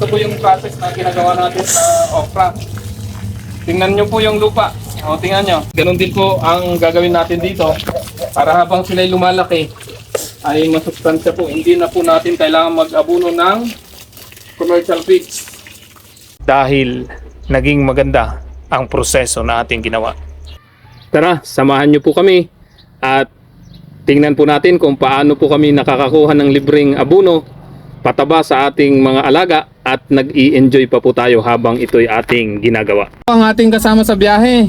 ito po yung process na ginagawa natin sa okra. Tingnan nyo po yung lupa. O, tingnan nyo. Ganun din po ang gagawin natin dito. Para habang sila'y lumalaki, ay masustansya po. Hindi na po natin kailangan mag-abuno ng commercial feeds. Dahil naging maganda ang proseso na ating ginawa. Tara, samahan nyo po kami at tingnan po natin kung paano po kami nakakakuha ng libreng abuno, pataba sa ating mga alaga at nag-i-enjoy pa po tayo habang ito'y ating ginagawa. Ang ating kasama sa biyahe,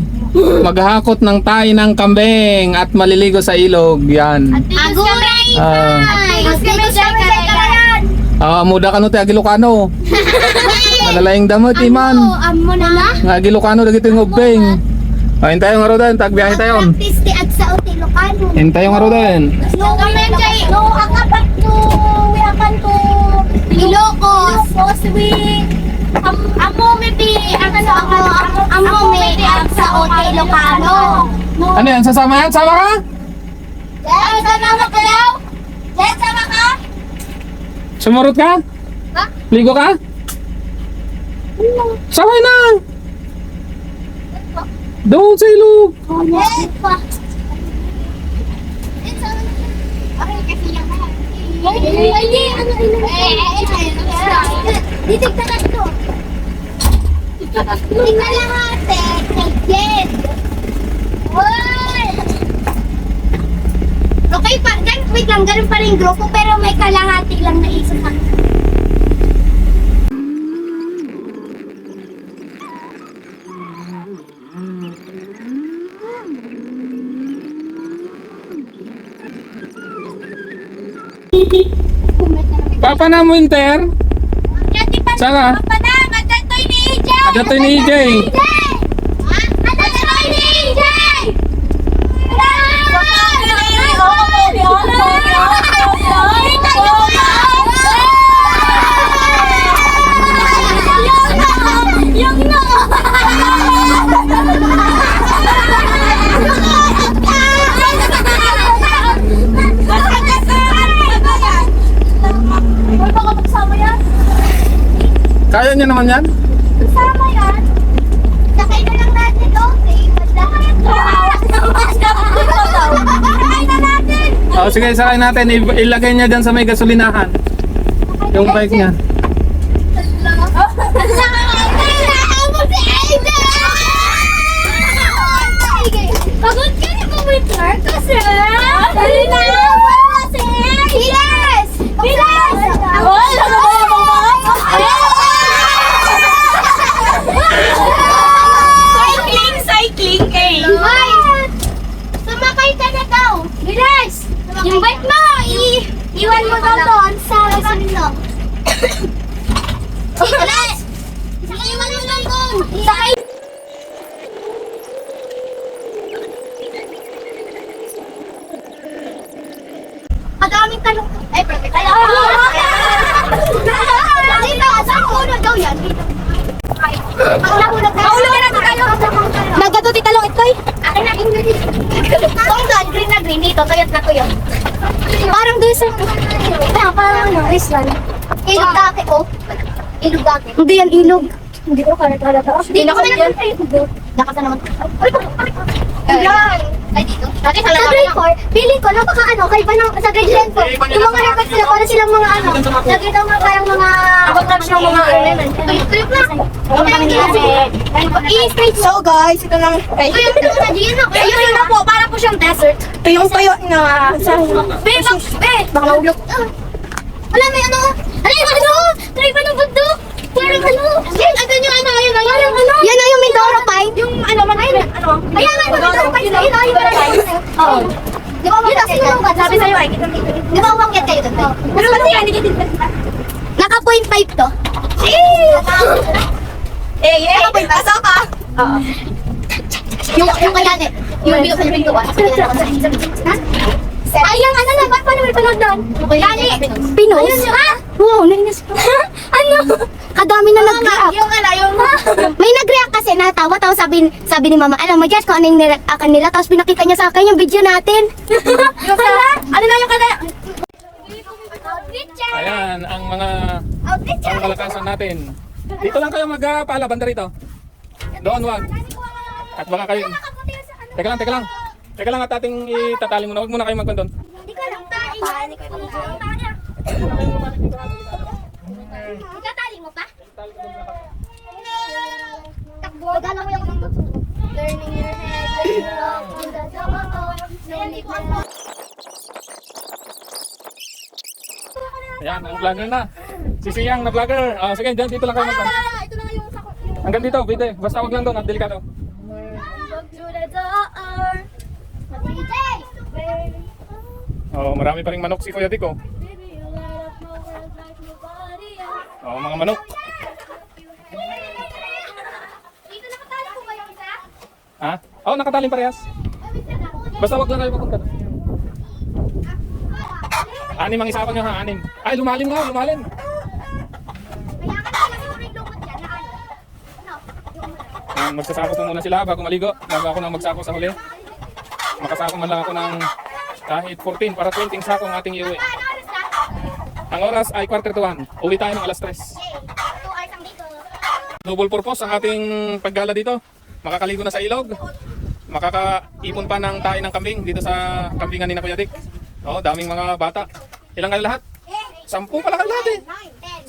maghahakot ng tayo ng kambing at maliligo sa ilog. Yan. Aguray! Muda ka no te Agilocano. Malalayang damot iman. Amo na na? Agilocano dagito yung ubeng. Hintay yung araw din, tagbiyahe tayo. Practice ti at sa Ilocano. Hintay yung araw din. No kamenjay, no akapat to, we akan to Ilocos. Ilocos, we amo mi ti amo mi ti at sa Ilocano. Ano yan, sasama yan? Sama ka? Yes, sama ka daw? Yes, sama ka? Sumarot ka? Ha? Ligo ka? Saway na! Doon sa ilog! Yes, pa. Okay, kasi yan na. Hindi, ano, Ditig ka na ito. Tingnan lang ate. Yes. Okay pa, wait lang, ganun pa rin grupo pero may kalahati lang na isa sa Papa na mo inter? Sana? Papa na, magdatoy ni EJ! Magdatoy ni EJ! Magdatoy ni EJ! Kaya niya naman yan? Sama yan. Sakay na lang natin, okay? Sakay na natin. Sige, sakay natin. Ilagay niya dyan sa may gasolinahan. Yung bike niya. Pagod ka na kumwitar kasi. Dali na. Bilis! Bilis! Cycling eh. Ay! Sumakay ka na daw. Bilis! Yung bike mo, iwan mo daw doon sa gasolina. Bilis! Iwan mo daw doon. Sakay. Madaming talong. Ay, perfect. Dito, saan unod daw yan? Dito. Mahulog na tayo. Nagdato ti talong ito'y. Akin na English. Kung doon, green na green. Dito, tuyot na tuyot. Parang diesel. Parang ano, Rizlan. Ilog dati ko. Ilog dati. Hindi yan ilog. Hindi ko kaya Hindi na kami nag-ilog. Nakasa naman. Yan. Ay, dito. Sa grade 4, feeling ko, napaka ano, kaiba ng, sa grade 10 po. Yung mga haircut sila, para silang mga ano, nakita mo parang mga, abag-touch ng mga tuyok na. I-straight. So guys, ito lang. Ayun na po, para po siyang desert. Ito yung tuyo na Baka maulog. Wala, may ano. Ano yung ano? Try pa ng bundok. Parang ano. Yan, andun yung ano, ayun. Parang ano. Yan na yung Mindoro Pine. Yung ano, ano. Ayan nga, yung Mindoro Pine. Ayun na, yung Oo. Di ba umakyat kayo? sabi sa'yo ay, Di ba umakyat kayo doon? pero kasi yan, hindi Naka 0.5 to. pasok ka. Yung kaya yung video sa video ha? Ay, yung ano naman, paano may panood doon? Lali, Pinos? Ha? Wow, nainis ko. Ano? Kadami na nag-react. May nag-react kasi natawa, tapos sabi ni Mama, alam mo Jess, kung ano yung nireactan nila, tapos pinakita niya sa akin yung video natin. Ano na yung kaya? Ayan, ang mga Outlet Ang kalakasan natin. Dito lang kayo magpala, banda rito. Doon, wag. At baka kayo... Teka lang, teka lang. Teka lang at ating itatali muna. Huwag muna kayo magpandon. Hindi ko lang tayo. Itatali mo pa? Takbo. Gala mo yung turning your head. In the door. Ayan, ang vlogger na. Si Siyang na vlogger. Sige, dyan, dito lang kayo magpandon. Ito na nga yung sako. Hanggang dito, bide. Basta wag lang doon at delikado. Walk through the door. DJ! Marami pa ring manok si Kuya Dico. Baby, you light up my world like nobody else. Mga manok. Dito nakatali po ba yung isa? Ha? Nakataling parehas. Basta wag lang kayo magpunta doon. Anim ang isapan nyo ha, anim. Ay, lumalim nga, lumalim. Kaya ka na siguro yung lumot yan na ano? Ano? Magsasako po muna sila bago maligo. Bago ako nang magsako sa huli. Makasako man lang ako ng kahit 14 para 20 sako ang ating iuwi. Ano oras na? Ang oras ay 1:45. Uwi tayo ng alas 3. Yay! 2 hours ang dito. Double purpose ang ating paggala dito. Makakaligo na sa ilog. Makakaipon pa ng tayo ng kambing dito sa kambingan ni na Kuya Dick. Daming mga bata. Ilang kayo lahat? 10 pala kayo lahat eh.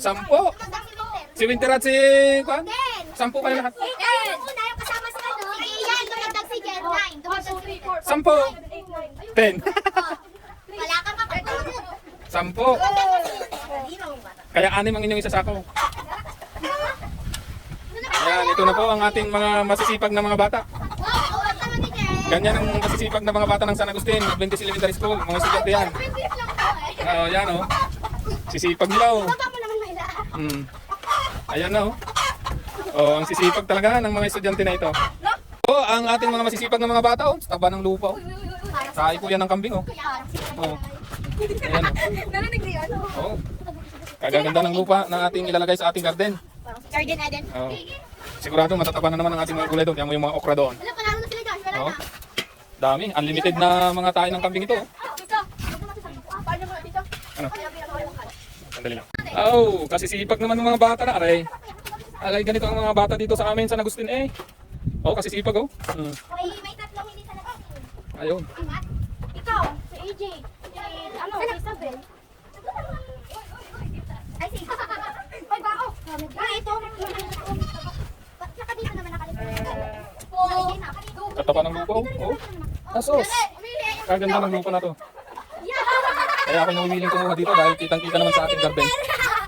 9, 10. 10. Tumatang si Winter. Si Winter at si Kwan? 10. 10 kayo lahat. Yung una yung kasama sa ano. Si Ian, tumagdag si Jen. 9. Tumagdag si Winter. 10. 10. Wala kang kakapagod. 10. Kaya 6 ang inyong isasako. Ayan, ito na po ang ating mga masisipag na mga bata. Wow, oras naman ni Jen. Ganyan ang masisipag na mga bata ng San Agustin, Adventist Elementary School, mga estudyante yan. Princess lang po eh. Yan Sisipag nila Baba mo naman may lahat. Ayan na ang sisipag talaga ng mga estudyante na ito. Ang ating mga masisipag na mga bata taba ng lupa Sahi po yan ng kambing Ayan Narinig niyo yun? Kagaganda ng lupa na ating ilalagay sa ating garden. Garden Eden. Sigurado matataba na naman ang ating mga gulay doon. Yan mo yung mga okra doon. Wala, panalo na sila Josh. Wala na. Dami, unlimited na mga tayo ng kambing ito. Dito. Paano mo dito? Ano? Sandali lang. Kasi sipag naman ng mga bata na aray. Aray, ganito ang mga bata dito sa amin San Agustin kasi sipag May tatlong hindi sa labas. Ayun. Ikaw, si AJ. Si Isabel. Ay, si Ay, bao. Ito. Saka dito naman nakalipin. Katapa ng lupa Asos. Kaganda ng lupa na to. Kaya ako yung willing kumuha dito dahil kitang-kita naman sa ating garden.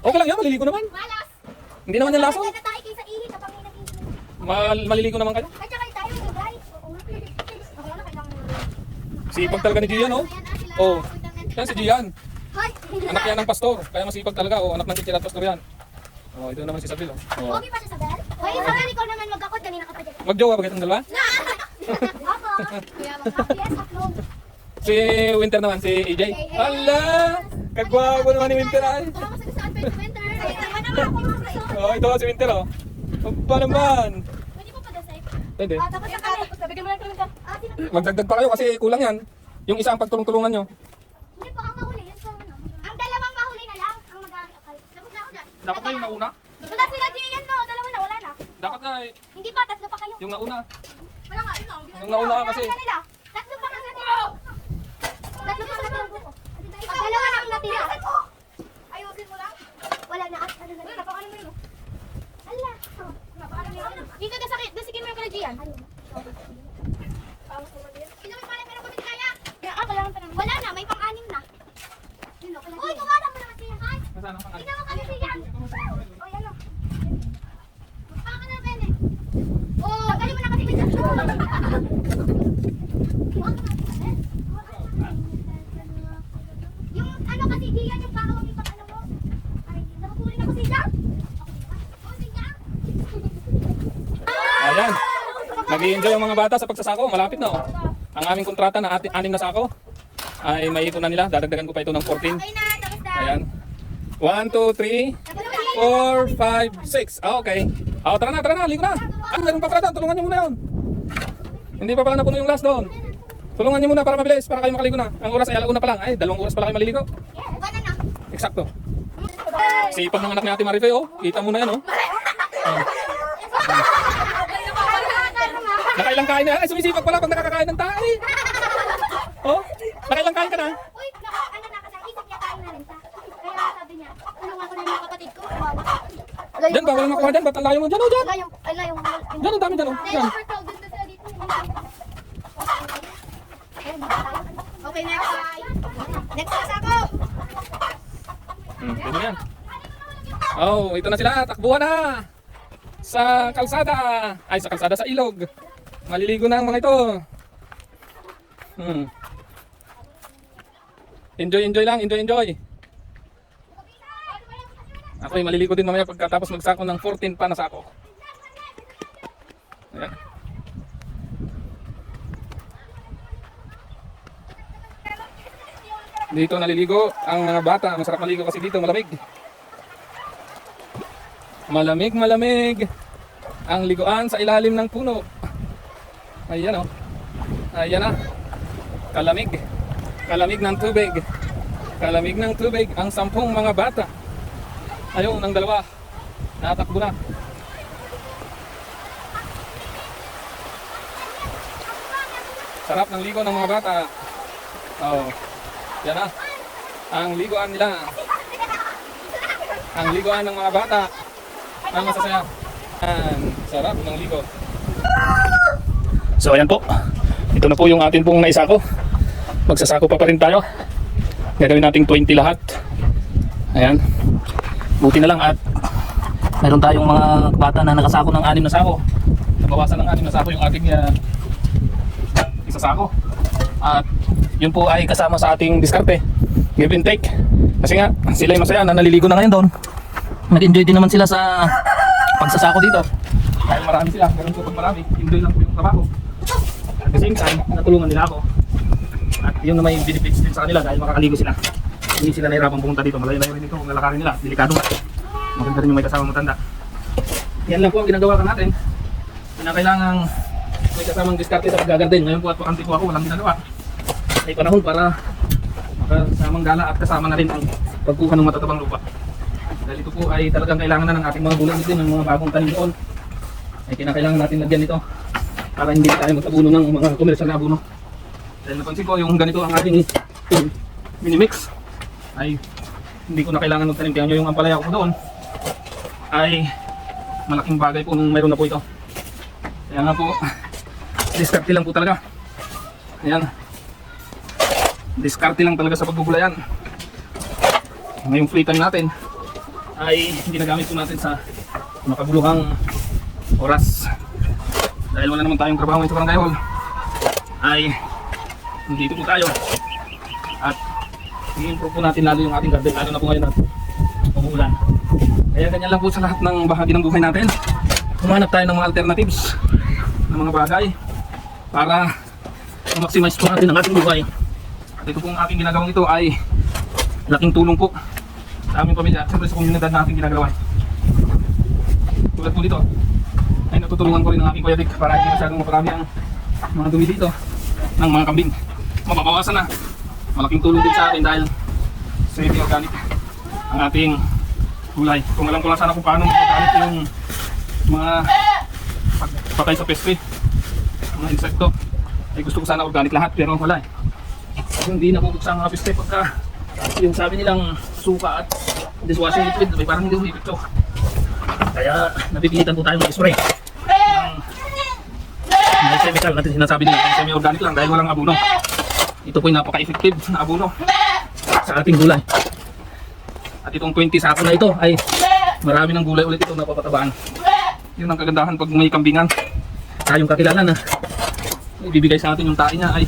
Okay lang yan, maliligo naman. Malas. Hindi naman yan laso. Maganda tayo kaysa ihi kapag may nag-ihi. Maliligo naman kayo. At saka tayo, guys. Ako na kailangan. Sipag talaga ni Gian, Yan si Gian. Hoy. Anak yan ng pastor. Kaya masipag talaga, anak ng teacher at pastor yan. Ito naman si Sabil, Okay pa siya sa bel? Hoy, Isabel, ikaw naman magkakot. Kanina ka pa dyan. Magjowa ba kitang dalawa? Ako. Yes, upload. Si Winter naman, si AJ. Hala! Kagwapo naman ni Winter ay. Wala ko sa saan pa yung winter. Naman naman ako. Ito si Winter Pa naman. Pwede po pa dasay. Pwede. Tapos na kami. Bigyan mo lang kami ka. Magdagdag pa kayo kasi kulang yan. Yung isa ang pagtulong-tulungan nyo. Hindi po ang mahuli. Yan sa ano. Ang dalawang mahuli na lang. Ang mag-aakal. Tapos na ako dyan. Dapat na yung nauna. Wala sila Gian mo. Dalawa na. Wala na. Dapat na Hindi pa. Tatlo pa kayo. yung nauna. Wala nga. Yun Yung nauna ka kasi. Tatlo pa kasi. Tatlo pa kasi. Pag dalawa na ang natira. Ayusin mo lang. Wala na. Ano na? Napakaano mo yun? Ala. Dito na sakit. Dasikin mo yung kala Gian. Sino may pala pero kung hindi kaya? Kailangan pa naman. Wala na. May pang-anim na. Uy, kumara mo naman siya. Hi. Nasaan ang pangalan? Tingnan mo kasi siya. O, yan o. Baka na, Bene. Tanggalin mo na kasi siya. Yung ano kasi diyan, yung bawang yung pang ano mo. Ay, nakapuli na ko siya. O, siya. Ayan. Nag-i-enjoy ang mga bata sa pagsasako. Malapit na Ang aming kontrata na 6 na sako ay may ipon na nila. Dadagdagan ko pa ito ng 14. Okay na, tapos na. Ayan. 1, 2, 3, 4, 5, 6. Okay. Tara na. Ligo na. Meron pa pala doon. Tulungan nyo muna yun. Hindi pa pala napuno yung last doon. Tulungan nyo muna para mabilis. Para kayo makaligo na. Ang oras ay alauna pa lang. Ay, 2 oras pala kayo maliligo. Yeah, wala na. Eksakto. Sipag ng anak ni Ate Marife, oh. Kita mo na yan, oh. Nakailang kain na. Ay, sumisipag pala pag nakakakain ng tae. Oh, nakailang kain ka na. Uy, ano na kasi, isip niya kain na rin siya. Kaya sabi niya, tulungan ko na yung mga kapatid ko. Diyan, bawal makuha dyan. Ba't ang layo mo dyan, oh, dyan? Layong. Dyan, ang dami dyan, oh. Dyan. Okay, next. Next class ako. Ito na yan. Oh, ito na sila. Takbuhan na. Sa kalsada. Ay, sa kalsada, sa ilog. Maliligo na ang mga ito. Enjoy lang. Enjoy. Ako'y maliligo din mamaya pagkatapos magsako ng 14 pa na sako. Ayan. Dito naliligo ang mga bata. Masarap maligo kasi dito malamig. Malamig. Ang liguan sa ilalim ng puno. Ayan, oh. Ayan na. Kalamig ng tubig. Kalamig ng tubig ang 10 mga bata. Ayun, ang dalawa. Natakbo na. Sarap ng ligo ng mga bata. Oh. Yan na. Ang liguan nila. Ang liguan ng mga bata. Ang masasaya. Sarap ng ligo. So ayan po. Ito na po yung atin pong naisako. Magsasako pa rin tayo. Gagawin nating 20 lahat. Ayan. Buti na lang at meron tayong mga bata na nakasako ng 6 na sako. Nabawasan ng 6 na sako yung ating isasako. At yun po ay kasama sa ating diskarte. Give and take. Kasi nga, sila ay masaya na naliligo na ngayon doon. Nag-enjoy din naman sila sa pagsasako dito. Dahil marami sila. Meron po pag marami. Enjoy lang po yung trabaho. At the same time, natulungan nila ako. At yun na may benefits din sa kanila dahil makakaligo sila. Hindi sila nahirapang pumunta dito. Malayo-layo rin ito kung lalakarin nila. Delikado nga. Maganda rin yung may kasamang matanda. Yan lang po ang ginagawa ka natin. Kailangan may kasamang diskarte sa pag-garden. Ngayon po at pakante po ako. Walang ginagawa. May panahon para makasamang gala at kasama na rin ang pagkuha ng matatabang lupa. Dahil ito po ay talagang kailangan na ng ating mga gulay din, ng mga bagong tanim doon. Ay kinakailangan natin lagyan ito para hindi tayo mag-abuno ng mga komersyal na abuno. Dahil napansin ko yung ganito ang ating mini-mix ay hindi ko na kailangan magtanim. Kaya nyo yung ampalaya ko doon ay malaking bagay po nung mayroon na po ito. Kaya nga po, diskarte lang po talaga. Ayan. Diskarte lang talaga sa pagbubulayan. Ngayong free time natin ay hindi nagamit po natin sa makabuluhang oras. Dahil wala naman tayong trabaho ito barangay hall ay dito po tayo at i-improve po natin lalo yung ating garden, lalo na po ngayon at umuulan. Kaya ganyan lang po sa lahat ng bahagi ng buhay natin. Humanap tayo ng mga alternatives ng mga bagay para ma-maximize po natin ang ating buhay. At ito pong aking ginagawang ito ay laking tulong po sa aming pamilya at siyempre sa komunidad na ating ginagawa. Tulad po dito ay natutulungan ko rin ang aking kuya Dick para hindi masyadong maparami ang mga dumi dito ng mga kambing. Mababawasan na. Malaking tulong din sa atin dahil semi-organic ang ating gulay. Kung alam ko lang sana kung paano mag-organic yung mga pagpatay sa peste, mga insekto, ay gusto ko sana organic lahat pero wala eh. Hindi nabubuksan ang mga peste pagka yung sabi nilang suka at dishwashing liquid ay parang hindi umipit. Kaya napipilitan po tayo mag-spray ng chemical natin sinasabi nila ang semi-organic lang dahil walang abono. Ito po ay napaka-effective na abono sa ating gulay. At itong 20 sako na ito ay marami ng gulay ulit ito na papatabaan. Yun ang kagandahan pag may kambingan. Tayong kakilala na ibibigay sa atin yung tae niya ay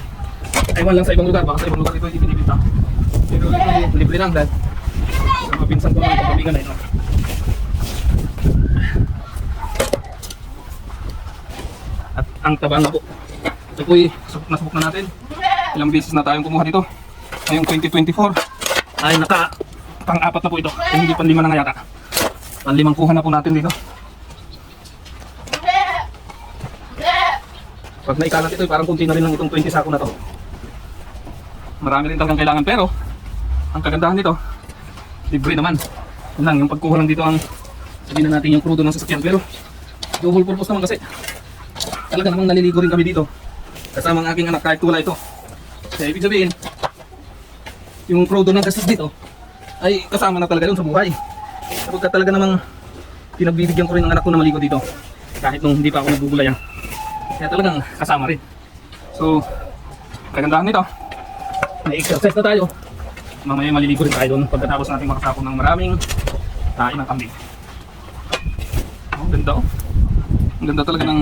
ewan lang sa ibang lugar, baka sa ibang lugar ito ay ibinibita. Pero ito libre lang dahil sa mapinsan ko ng kambingan na ito. At ang taba na po. Ito po ay nasubok na natin. Ilang beses na tayong kumuha dito. Ngayong 2024 ay pang-4 na po ito. Ay hindi pang-5 na nga yata. Pang-5 kuha na po natin dito. Pag naikalat ito, parang kunti na rin lang itong 20 sako na to. Marami rin talagang kailangan pero ang kagandahan nito, libre naman. Yun lang, yung pagkuha lang dito ang sabihin na natin yung crudo ng sasakyan. Pero double purpose naman kasi talaga namang naliligo rin kami dito kasama ang aking anak kahit wala ito. Kaya ibig sabihin, yung crudo ng gastos dito ay kasama na talaga yun sa buhay. Kapag talaga namang pinagbibigyan ko rin ang anak ko na maligo dito kahit nung hindi pa ako nagbubulayan. Kaya talagang kasama rin. So, kagandahan nito, may exercise na tayo. Mamaya maliligo rin tayo doon pagkatapos natin makasapon ng maraming tayo ng kambing. Oh, ganda oh. Ang ganda talaga ng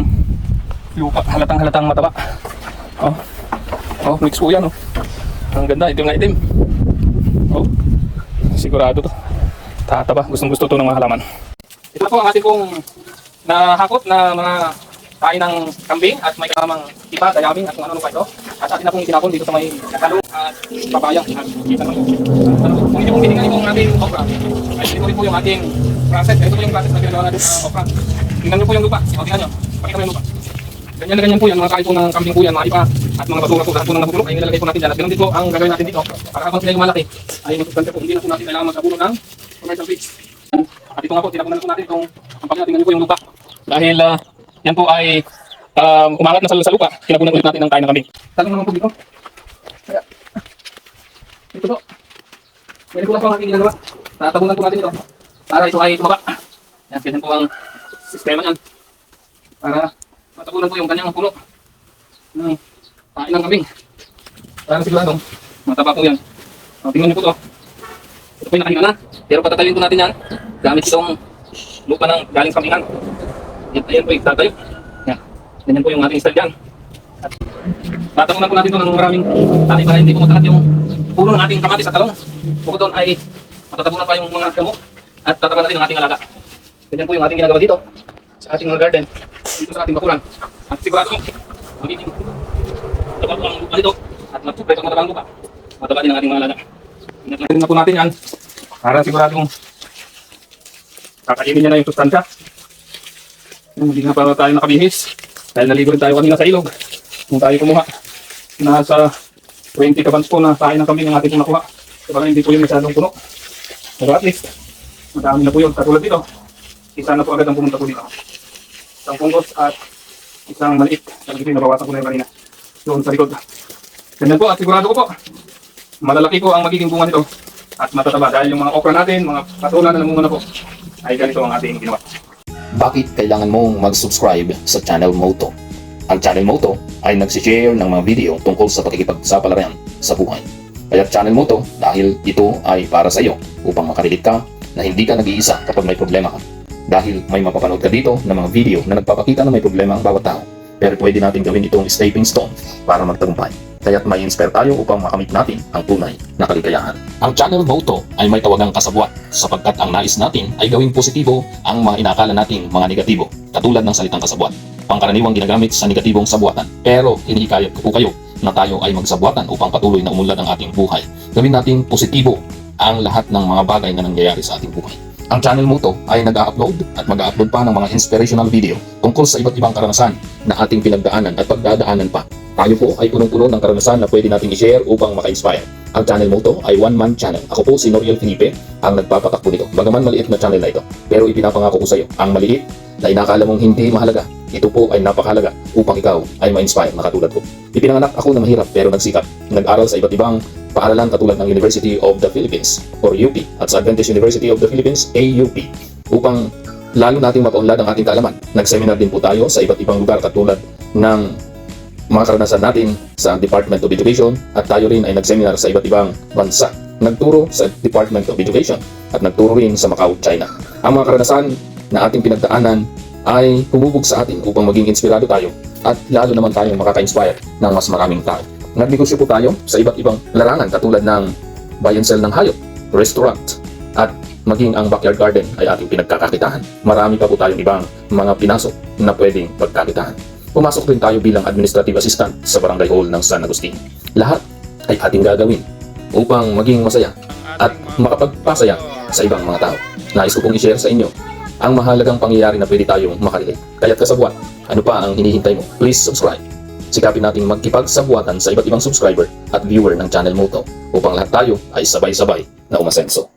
lupa, halatang mataba. Oh. Oh, mix po yan oh. Ang ganda, itim na itim. Oh. Sigurado to. Tataba, gustong-gusto to ng mga halaman. Ito po ang ating pong nahakot na mga tayo ng kambing at may kasamang iba, dayaming at kung ano pa ito. At atin na pong itinapon dito sa may kalong at pabayang. Kita naman ito. Kung hindi pong binigay yung ating okra, ay ito rin po yung ating process. Ito po yung process na ginagawa natin sa okra. Tingnan nyo po yung lupa. O, tingnan nyo. Pakita mo yung lupa. Ganyan na ganyan po yan. Mga kain po ng kambing po yan, mga iba at mga basura po. Lahat po ng nabubulok ay nilalagay po natin dyan. At ganun din po ang gagawin natin dito. Para habang sila lumalaki, ay masustansya po. Hindi na po natin kailangan mag-abuno ng commercial feeds. At ito nga po, tinapunan na po natin itong pampagyan. Tingnan nyo po yung lupa. Dahil yan po ay umangat na sa lupa. Tinapunan ulit natin ng kain ng kambing. Talong naman po dito. Kaya, ito po. Ganyan po lang po ang ating ginagawa. Tatabunan po natin ito. Para ito ay tumaba. Yan, ganyan po ang sistema niyan. Para matabunan po yung kanyang puno ng kain ng kambing. Para siguradong mataba po yan. Tingnan niyo po ito. Ito po yung nakahinga na. Pero patatalin po natin yan. Gamit itong lupa ng galing sa kambingan. Yan po yung tatayo. Yan. Ganyan po yung ating style dyan. At tatapunan po natin ito ng maraming tali para hindi po matakat yung puno ng ating kamatis at talong. Bukod doon ay matatabunan pa yung mga damo at tatapunan natin ang ating alaga. Ganyan po yung ating ginagawa dito sa ating mga garden, dito sa ating bakuran. At sigurado magiging mataba po ang lupa dito at matupay pag mataba ang lupa. Mataba din ang ating mga alaga. Inatlatin na po natin yan para siguradong kakainin niya na yung sustansya. Hindi na para tayo nakabihis dahil naligo rin tayo kanina sa ilog. Kung tayo kumuha, nasa 20 kabans po na tayo ng kambing ang ating nakuha. So baka hindi po yung masyadong puno. Pero at least, madami na po yun. Katulad dito, isa na po agad ang pumunta po dito. Isang punggos at isang maliit. Talagang ito nabawasan ko na yung kanina. Doon sa likod. Ganyan po at sigurado ko po, malalaki po ang magiging bunga nito. At matataba dahil yung mga okra natin, mga patulan na namunga na po, ay ganito ang ating ginawa. Bakit kailangan mong mag-subscribe sa channel Moto? Ang channel Moto ay nagsishare ng mga video tungkol sa pakikipagsapalaran sa buhay. Kaya channel Moto dahil ito ay para sa iyo upang makarelate ka na hindi ka nag-iisa kapag may problema ka. Dahil may mapapanood ka dito ng mga video na nagpapakita na may problema ang bawat tao. Pero pwede natin gawin itong stepping stone para magtagumpay. Kaya't may inspire tayo upang makamit natin ang tunay na kaligayahan. Ang channel Moto ay may tawagang kasabwat sapagkat ang nais natin ay gawing positibo ang mga inakala nating mga negatibo, katulad ng salitang kasabwat. Pangkaraniwang ginagamit sa negatibong sabwatan. Pero hinihikayat ko po kayo na tayo ay magsabwatan upang patuloy na umunlad ang ating buhay. Gawin natin positibo ang lahat ng mga bagay na nangyayari sa ating buhay. Ang channel Moto ay nag-upload at mag-upload pa ng mga inspirational video tungkol sa iba't ibang karanasan na ating pinagdaanan at pagdadaanan pa. Tayo po ay punong-puno ng karanasan na pwede nating i-share upang maka-inspire. Ang channel Moto ay one-man channel. Ako po si Noriel Felipe ang nagpapatakbo nito. Bagaman maliit na channel na ito, pero ipinapangako ko sa iyo, ang maliit na inakala mong hindi mahalaga, ito po ay napakahalaga upang ikaw ay ma-inspire na katulad ko. Ipinanganak ako na mahirap pero nagsikap. Nag-aral sa iba't ibang paaralan katulad ng University of the Philippines or UP at sa Adventist University of the Philippines AUP upang lalo nating mapaunlad ang ating kaalaman. Nag-seminar din po tayo sa iba't ibang lugar katulad ng mga karanasan natin sa Department of Education at tayo rin ay nag-seminar sa iba't ibang bansa. Nagturo sa Department of Education at nagturo rin sa Macau, China. Ang mga karanasan na ating pinagdaanan ay humubog sa atin upang maging inspirado tayo at lalo naman tayong makaka-inspire ng mas maraming tao. Nagnegosyo po tayo sa iba't ibang larangan katulad ng buy and sell ng hayop, restaurant, at maging ang backyard garden ay ating pinagkakakitaan. Marami pa po tayong ibang mga pinasok na pwedeng pagkakitaan. Pumasok rin tayo bilang administrative assistant sa barangay hall ng San Agustin. Lahat ay ating gagawin upang maging masaya at makapagpasaya sa ibang mga tao. Nais ko pong i-share sa inyo ang mahalagang pangyayari na pwede tayong makarelate. Kaya't kasabwat, ano pa ang hinihintay mo? Please subscribe. Sikapin nating magkipagsabwatan sa iba't ibang subscriber at viewer ng channel Moto upang lahat tayo ay sabay-sabay na umasenso.